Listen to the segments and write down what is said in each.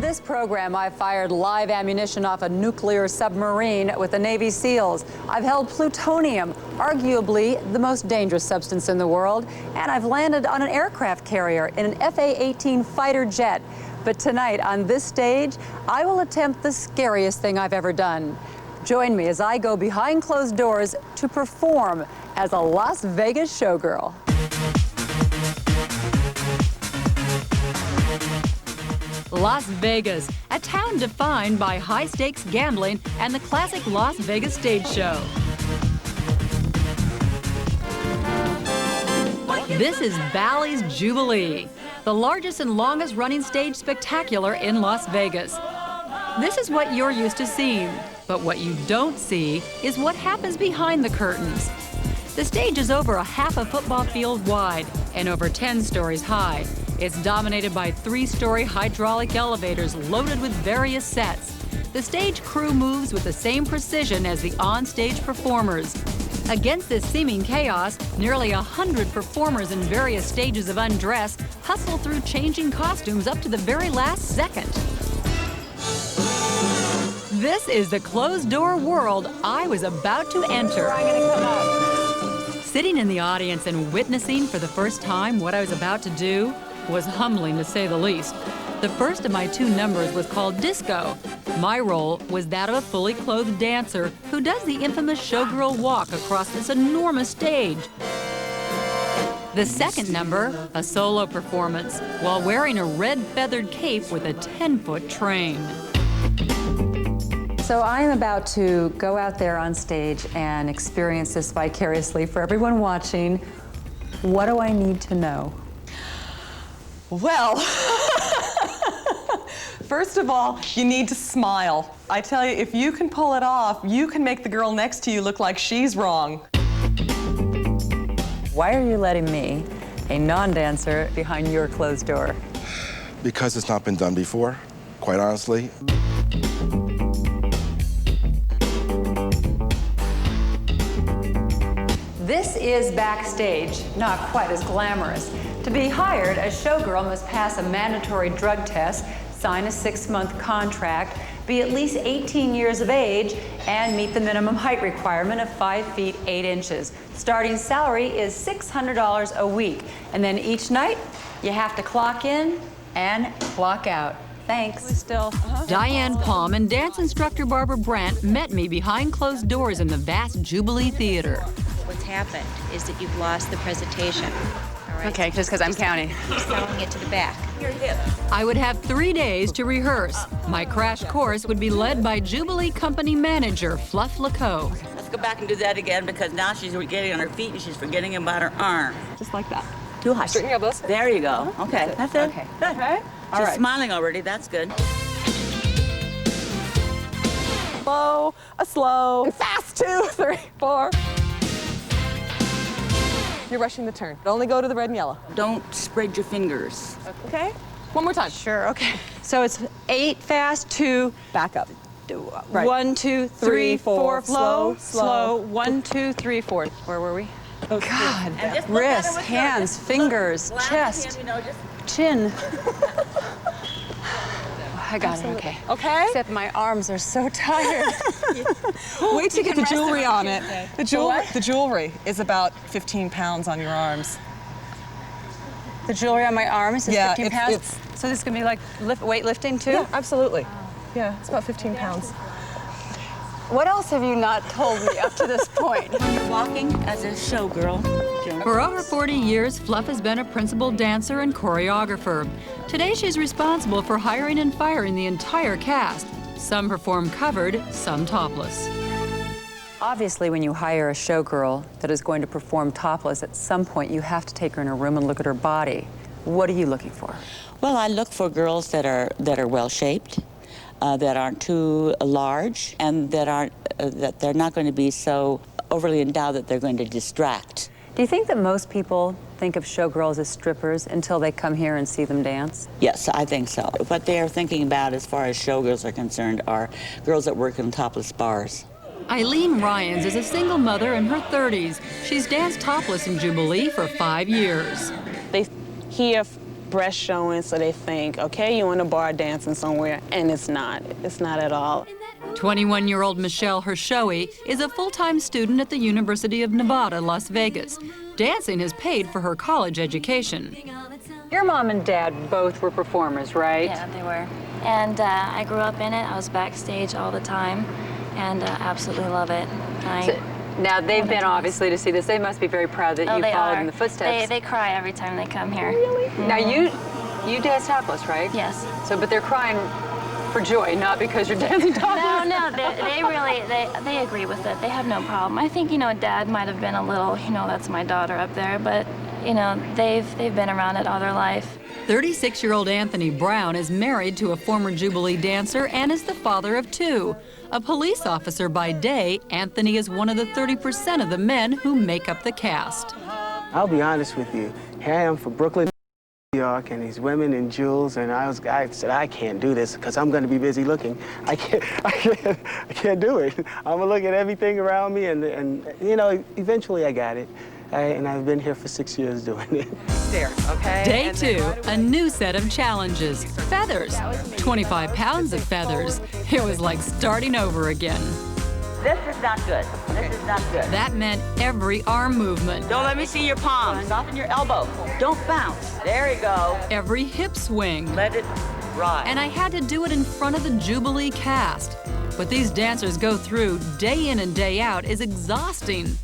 this program, I've fired live ammunition off a nuclear submarine with the Navy SEALs. I've held plutonium, arguably the most dangerous substance in the world, and I've landed on an aircraft carrier in an F/A-18 fighter jet. But tonight, on this stage, I will attempt the scariest thing I've ever done. Join me as I go behind closed doors to perform as a Las Vegas showgirl. Las Vegas, a town defined by high-stakes gambling and the classic Las Vegas stage show. This is Bally's Jubilee, the largest and longest-running stage spectacular in Las Vegas. This is what you're used to seeing, but what you don't see is what happens behind the curtains. The stage is over a half a football field wide and over 10 stories high. It's dominated by 3-story hydraulic elevators loaded with various sets. The stage crew moves with the same precision as the on-stage performers. Against this seeming chaos, nearly 100 performers in various stages of undress hustle through changing costumes up to the very last second. This is the closed-door world I was about to enter. Sitting in the audience and witnessing for the first time what I was about to do was humbling, to say the least. The first of my 2 numbers was called Disco. My role was that of a fully clothed dancer who does the infamous showgirl walk across this enormous stage. The second number, a solo performance, while wearing a red feathered cape with a 10-foot train. So I am about to go out there on stage and experience this vicariously for everyone watching. What do I need to know? Well, first of all, you need to smile. I tell you, if you can pull it off, you can make the girl next to you look like she's wrong. Why are you letting me, a non-dancer, behind your closed door? Because it's not been done before, quite honestly. This is backstage, not quite as glamorous. To be hired, a showgirl must pass a mandatory drug test, sign a 6-month contract, be at least 18 years of age, and meet the minimum height requirement of 5 feet 8 inches. Starting salary is $600 a week. And then each night, you have to clock in and clock out. Thanks. Diane Palm and dance instructor Barbara Brandt met me behind closed doors in the vast Jubilee Theater. What's happened is that you've lost the presentation. All right? Okay, just because I'm counting. You're selling it to the back. I would have 3 days to rehearse. My crash course would be led by Jubilee Company manager Fluff Laco. Let's go back and do that again because now she's getting on her feet and she's forgetting about her arm. Just like that. Too high. Straighten your elbows. There you go. Okay, that's it. Okay. Good. Okay. All She's right. smiling already. That's good. Slow, a slow, and fast. 2, 3, 4. You're rushing the turn. Only go to the red and yellow. Don't spread your fingers. Okay? One more time. Sure, okay. So it's 8 fast, 2, Back up. Right. 1, 2, 3, 4, Slow, slow, 1, 2, 3, 4. Where were we? Okay. God, And just look at her wrists, with your- hands, just fingers, look, laugh at chest, him, you know, just chin. I got it, okay. Okay? Except my arms are so tired. Wait till you get the jewelry on it. The what? jewelry is about 15 pounds on your arms. The jewelry on my arms is Yeah, 15 it's- pounds? it's- So this is gonna be like weightlifting too? Yeah, absolutely. Yeah, it's about 15 pounds. What else have you not told me up to this point? walking as a showgirl. Joan. For over 40 years, Fluff has been a principal dancer and choreographer. Today, she's responsible for hiring and firing the entire cast. Some perform covered, some topless. Obviously, when you hire a showgirl that is going to perform topless, at some point you have to take her in a room and look at her body. What are you looking for? Well, I look for girls that are well shaped, that aren't too large, and that they're not going to be so overly endowed that they're going to distract. Do you think that most people think of showgirls as strippers until they come here and see them dance? Yes, I think so. What they are thinking about as far as showgirls are concerned are girls that work in topless bars. Eileen Ryans is a single mother in her 30s. She's danced topless in Jubilee for 5 years. They hear breast showing, so they think, okay, you in a bar dancing somewhere, and it's not. It's not at all. 21-year-old Michelle Hershoey is a full-time student at the University of Nevada, Las Vegas. Dancing has paid for her college education. Your mom and dad both were performers, right? Yeah, they were. And I grew up in it. I was backstage all the time, and absolutely love it. Now, they've been obviously to see this. They must be very proud that you followed in the footsteps. They cry every time they come here. Really? Mm-hmm. Now, you dance topless, right? Yes. So, but they're crying for joy, not because you're dancing topless. No, they agree with it. They have no problem. I think, you know, Dad might have been a little, you know, that's my daughter up there, but, you know, they've been around it all their life. 36-year-old Anthony Brown is married to a former Jubilee dancer and is the father of 2. A police officer by day, Anthony is one of the 30% of the men who make up the cast. I'll be honest with you. Here I am from Brooklyn, New York, and these women in jewels, and I said, I can't do this because I'm going to be busy looking. I can't do it. I'm going to look at everything around me, and you know, eventually I got it. And I've been here for 6 years doing it. Okay? Day 2, a new set of challenges. Feathers. 25 pounds of feathers. It was like starting over again. This is not good. This is not good. That meant every arm movement. Don't let me see your palms. Soften your elbow. Don't bounce. There you go. Every hip swing. Let it ride. And I had to do it in front of the Jubilee cast. What these dancers go through day in and day out is exhausting.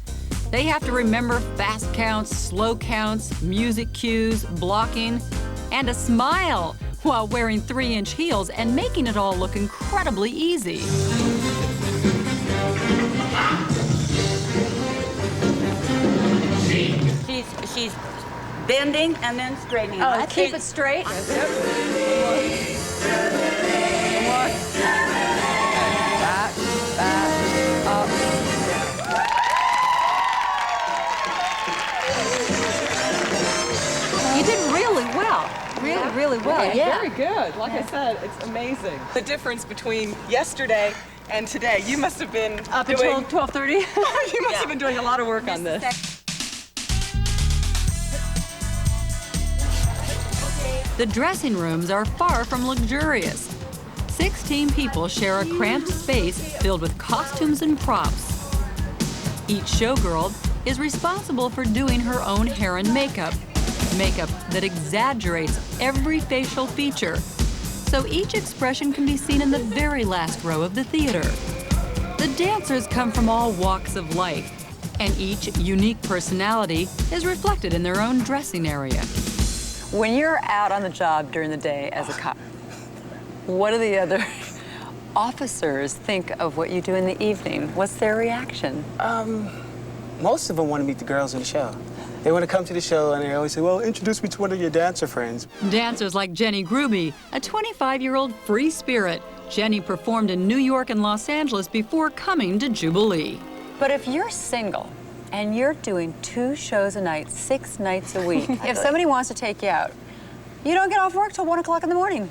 They have to remember fast counts, slow counts, music cues, blocking, and a smile while wearing 3-inch heels and making it all look incredibly easy. She's bending and then straightening. Oh, keep it straight. Back, up. You did really well. Really well. Yeah. Very good. Like I said, it's amazing. The difference between yesterday and today, you must have been Up doing... until 12:30? You must have been doing a lot of work on this. The dressing rooms are far from luxurious. 16 people share a cramped space filled with costumes and props. Each showgirl is responsible for doing her own hair and makeup that exaggerates every facial feature, so each expression can be seen in the very last row of the theater. The dancers come from all walks of life, and each unique personality is reflected in their own dressing area. When you're out on the job during the day as a cop, what do the other officers think of what you do in the evening? What's their reaction? Most of them want to meet the girls in the show. They want to come to the show, and they always say, well, introduce me to one of your dancer friends. Dancers like Jenny Gruby, a 25-year-old free spirit. Jenny performed in New York and Los Angeles before coming to Jubilee. But if you're single and you're doing 2 shows a night, 6 nights a week, if somebody wants to take you out, you don't get off work till 1 o'clock in the morning.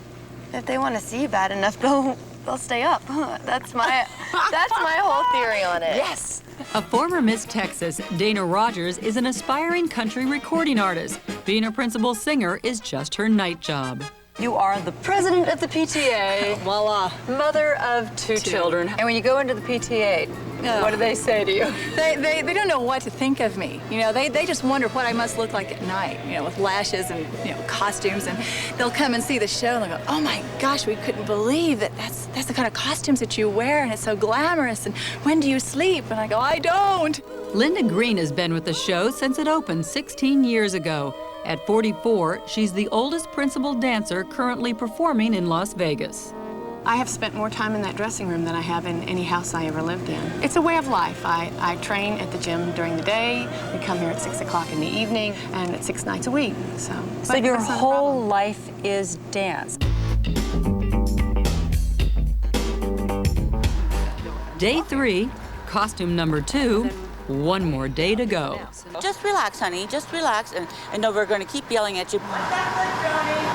If they want to see you bad enough, they'll stay up. That's my whole theory on it. Yes. A former Miss Texas, Dana Rogers, is an aspiring country recording artist. Being a principal singer is just her night job. You are the president of the PTA, voila, mother of 2 children. And when you go into the PTA, what do they say to you? They don't know what to think of me. You know, they just wonder what I must look like at night, you know, with lashes and, you know, costumes. And they'll come and see the show and they'll go, oh my gosh, we couldn't believe that that's the kind of costumes that you wear, and it's so glamorous. And when do you sleep? And I go, I don't. Linda Green has been with the show since it opened 16 years ago. At 44, she's the oldest principal dancer currently performing in Las Vegas. I have spent more time in that dressing room than I have in any house I ever lived in. It's a way of life. I train at the gym during the day. We come here at 6 o'clock in the evening, and it's 6 nights a week. So your whole life is dance. Day 3, costume number 2, 1 more day to go. Just relax, honey. Just relax. And no, we're going to keep yelling at you.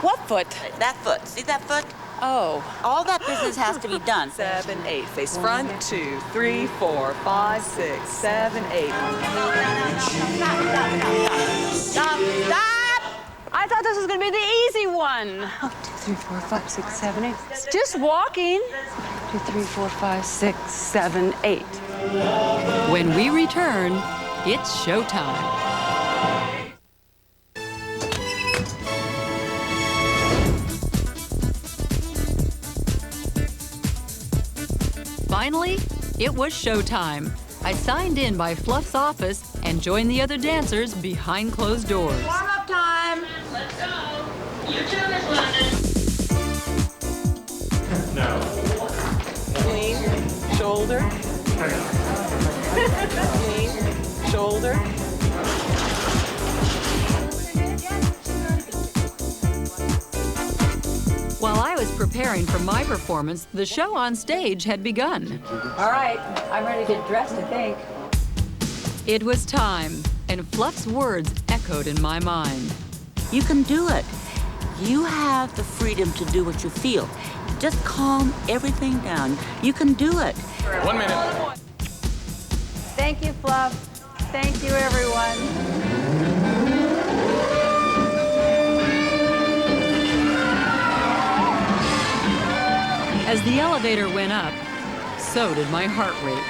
What foot? That foot. See that foot? Oh. All that business has to be done. 7, 8. Face front. 2, 3, 4, 5, 6, 7, 8. Stop! Stop! I thought this was going to be the easy one. 1, 2, 3, 4, 5, 6, 7, 8. It's just walking. 2, 3, 4, 5, 6, 7, 8. When we return, it's showtime. Finally, it was showtime. I signed in by Fluff's office and joined the other dancers behind closed doors. Warm-up time. Let's go. Your turn is Lunden. No. Lean, shoulder. Lean, shoulder. While I was preparing for my performance, the show on stage had begun. All right, I'm ready to get dressed, I think. It was time, and Fluff's words echoed in my mind. You can do it. You have the freedom to do what you feel. Just calm everything down. You can do it. 1 minute. Thank you, Fluff. Thank you, everyone. As the elevator went up, so did my heart rate.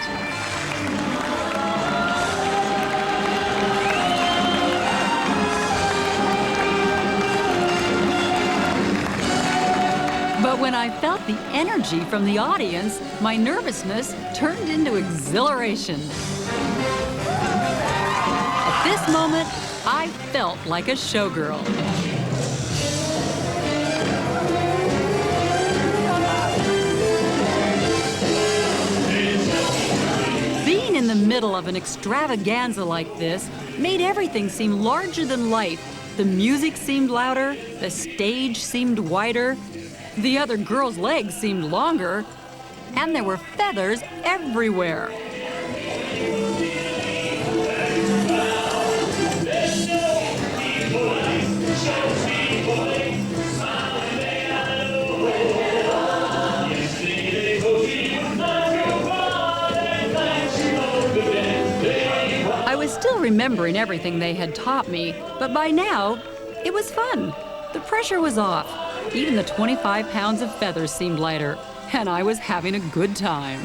But when I felt the energy from the audience, my nervousness turned into exhilaration. At this moment, I felt like a showgirl. Being in the middle of an extravaganza like this made everything seem larger than life. The music seemed louder, the stage seemed wider, the other girls' legs seemed longer, and there were feathers everywhere. I was still remembering everything they had taught me, but by now, it was fun. The pressure was off. Even the 25 pounds of feathers seemed lighter, and I was having a good time.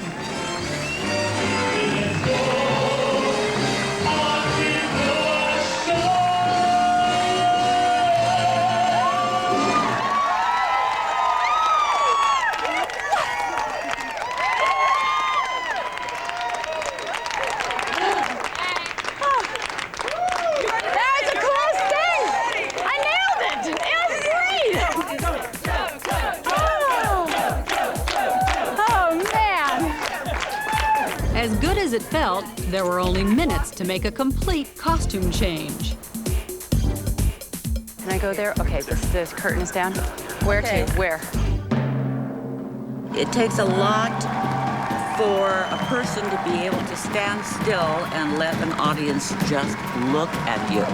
As good as it felt, there were only minutes to make a complete costume change. Can I go there? Okay, the curtain is down. Where to? Where? It takes a lot for a person to be able to stand still and let an audience just look at you.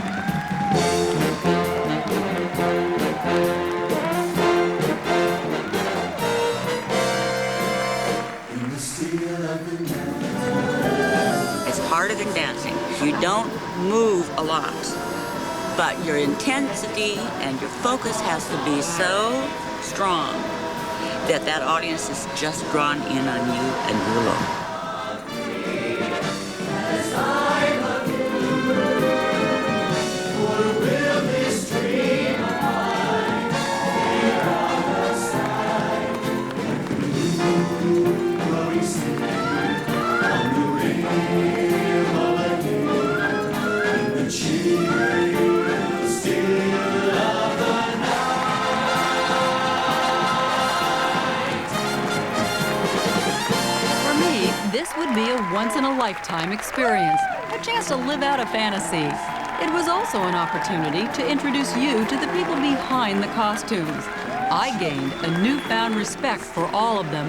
It's harder than dancing. You don't move a lot, but your intensity and your focus has to be so strong that that audience is just drawn in on you and you alone. This would be a once-in-a-lifetime experience, a chance to live out a fantasy. It was also an opportunity to introduce you to the people behind the costumes. I gained a newfound respect for all of them,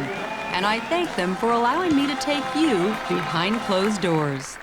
and I thank them for allowing me to take you behind closed doors.